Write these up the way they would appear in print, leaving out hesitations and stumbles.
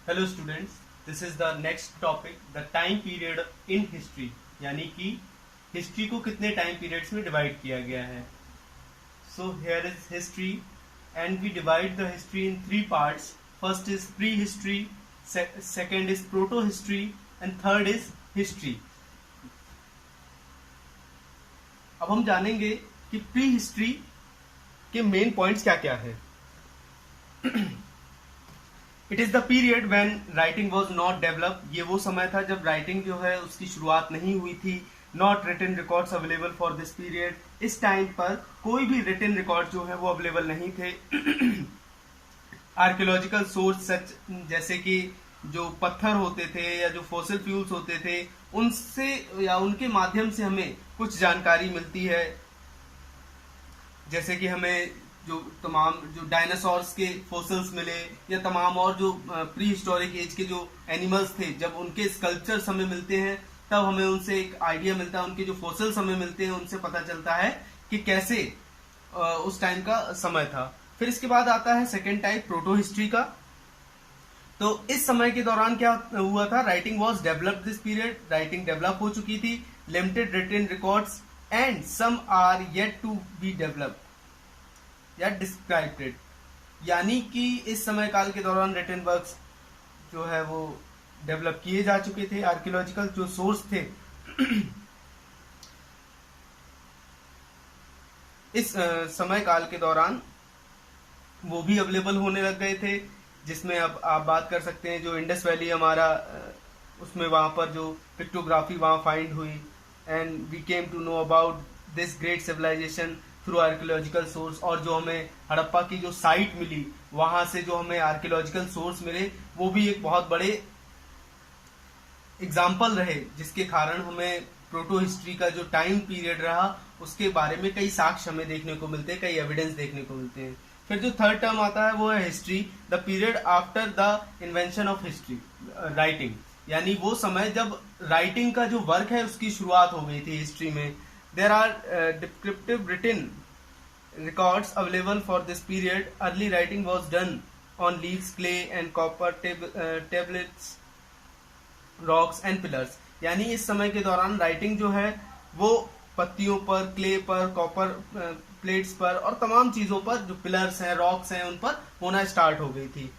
Hello students, this is the next topic, the time period in history. यानी कि history को कितने time periods में डिवाइड किया गया है। So here is history and we divide the history in three parts. First is prehistory, second is protohistory and third is history. अब हम जानेंगे कि प्री हिस्ट्री के मेन पॉइंट्स क्या क्या है। It is the period when writing was not develop. ये वो समय था जब राइटिंग जो है उसकी शुरुआत नहीं हुई थी। Not written records available for this period. इस टाइम पर कोई भी रिटन रिकॉर्ड जो है वो अवेलेबल नहीं थे। आर्कियोलॉजिकल सोर्स सच जैसे कि जो पत्थर होते थे या जो फॉसिल फ्यूल्स होते थे उनसे या उनके माध्यम से हमें कुछ जानकारी मिलती है। जैसे कि हमें जो तमाम जो डायनासोर्स के फॉसिल्स मिले या तमाम और जो प्री हिस्टोरिक एज के जो एनिमल्स थे, जब उनके स्कल्पचर्स हमें मिलते हैं तब हमें उनसे एक आइडिया मिलता है। उनके जो फॉसिल्स हमें मिलते हैं उनसे पता चलता है कि कैसे उस टाइम का समय था। फिर इसके बाद आता है सेकेंड टाइप, प्रोटो हिस्ट्री का। तो इस समय के दौरान क्या हुआ था, writing was developed this period. Writing develop हो चुकी थी। Limited written records and some are yet to be developed या डिस्क्राइब्ड। यानी कि इस समय काल के दौरान रिटन वर्क्स जो है वो डेवलप किए जा चुके थे। आर्कियोलॉजिकल जो सोर्स थे इस समय काल के दौरान वो भी अवेलेबल होने लग गए थे। जिसमें अब आप बात कर सकते हैं जो इंडस वैली हमारा, उसमें वहां पर जो पिक्टोग्राफी वहां फाइंड हुई and we came to know about this great civilisation through archaeological source. और जो हमें हड़प्पा की जो साइट मिली वहां से जो हमें आर्कियोलॉजिकल सोर्स मिले वो भी एक बहुत बड़े एग्जाम्पल रहे, जिसके कारण हमें प्रोटो हिस्ट्री का जो टाइम पीरियड रहा उसके बारे में कई साक्ष्य हमें देखने को मिलते हैं, कई एविडेंस देखने को मिलते हैं। फिर जो थर्ड टर्म आता है वो है history, the period after the invention of history writing. यानी वो समय जब राइटिंग का जो वर्क है उसकी शुरुआत हो गई थी हिस्ट्री में। There are descriptive written records available for this period. Early writing was done on leaves, clay and copper tablets, rocks and pillars. यानी इस समय के दौरान राइटिंग जो है वो पत्तियों पर, क्ले पर, कॉपर प्लेट्स पर और तमाम चीजों पर, जो पिलर्स हैं, रॉक्स हैं, उन पर होना स्टार्ट हो गई थी।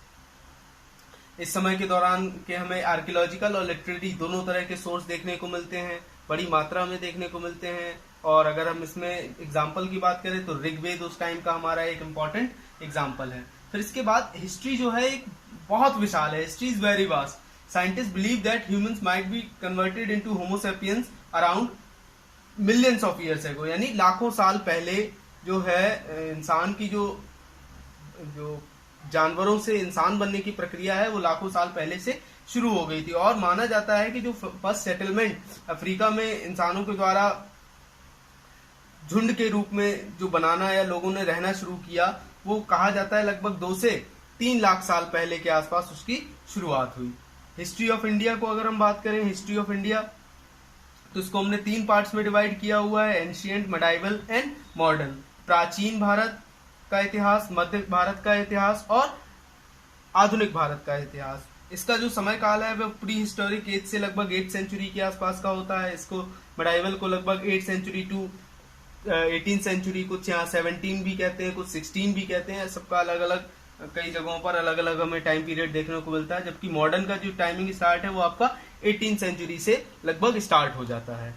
इस समय के दौरान के हमें आर्कियोलॉजिकल और लिटरेरी दोनों तरह के सोर्स देखने को मिलते हैं, बड़ी मात्रा में देखने को मिलते हैं। और अगर हम इसमें एग्जाम्पल की बात करें तो ऋग्वेद उस टाइम का हमारा एक इम्पॉर्टेंट एग्जाम्पल है। फिर इसके बाद हिस्ट्री जो है एक बहुत विशाल है। History is very vast. Scientist believe that humans might be converted into homo sapiens around millions of years ago. यानी लाखों साल पहले जो है इंसान की जो जानवरों से इंसान बनने की प्रक्रिया है वो लाखों साल पहले से शुरू हो गई थी। और माना जाता है कि जो फर्स्ट सेटलमेंट अफ्रीका में इंसानों के द्वारा झुंड के रूप में जो बनाना या लोगों ने रहना शुरू किया, वो कहा जाता है लगभग 2 से 3 लाख साल पहले के आसपास उसकी शुरुआत हुई। हिस्ट्री ऑफ इंडिया को अगर हम बात करें, हिस्ट्री ऑफ इंडिया, तो इसको हमने 3 पार्ट्स में डिवाइड किया हुआ है, एंशिएंट, मिडाइवल एंड मॉडर्न। प्राचीन भारत का इतिहास, मध्य भारत का इतिहास और आधुनिक भारत का इतिहास। इसका जो समय काल है वह प्री हिस्टोरिक एज से लगभग 8th सेंचुरी के आसपास का होता है। इसको मिडाइवल को लगभग 8th century to 18th century, कुछ यहाँ 17 भी कहते हैं, कुछ 16 भी कहते हैं। सबका अलग अलग, कई जगहों पर अलग अलग हमें टाइम पीरियड देखने को मिलता है। जबकि मॉडर्न का जो टाइमिंग स्टार्ट है वो आपका 18th सेंचुरी से लगभग स्टार्ट हो जाता है।